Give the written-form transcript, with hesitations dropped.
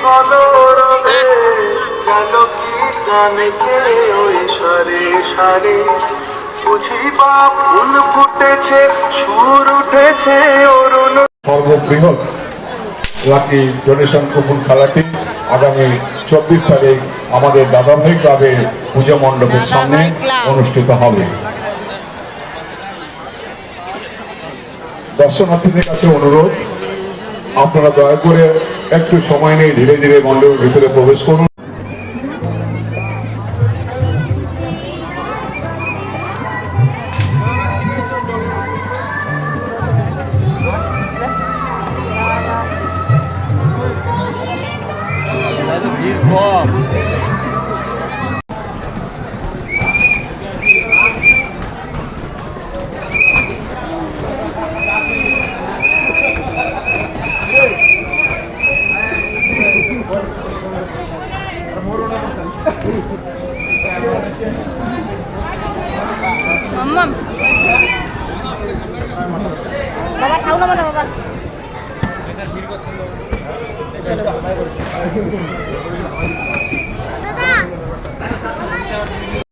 কলরবে গেল কি গানকে ওই সারে সারে বুঝিবা ফুল ফুটেছে সুর উঠেছে অরুণ। সর্ববৃহৎ লাকি ডোনেশন কুপন খেলাটি আগামী 24 তারিখ আমাদের দাদাভাই ক্লাবের পুজো মণ্ডপের সামনে অনুষ্ঠিত হবে। দর্শনার্থীদের কাছে অনুরোধ, আপনারা দয়া করে একটু সময় নিয়ে ধীরে ধীরে মণ্ডপের ভিতরে প্রবেশ করুন। Mama. Baba tahu nama tak baba? Chalo.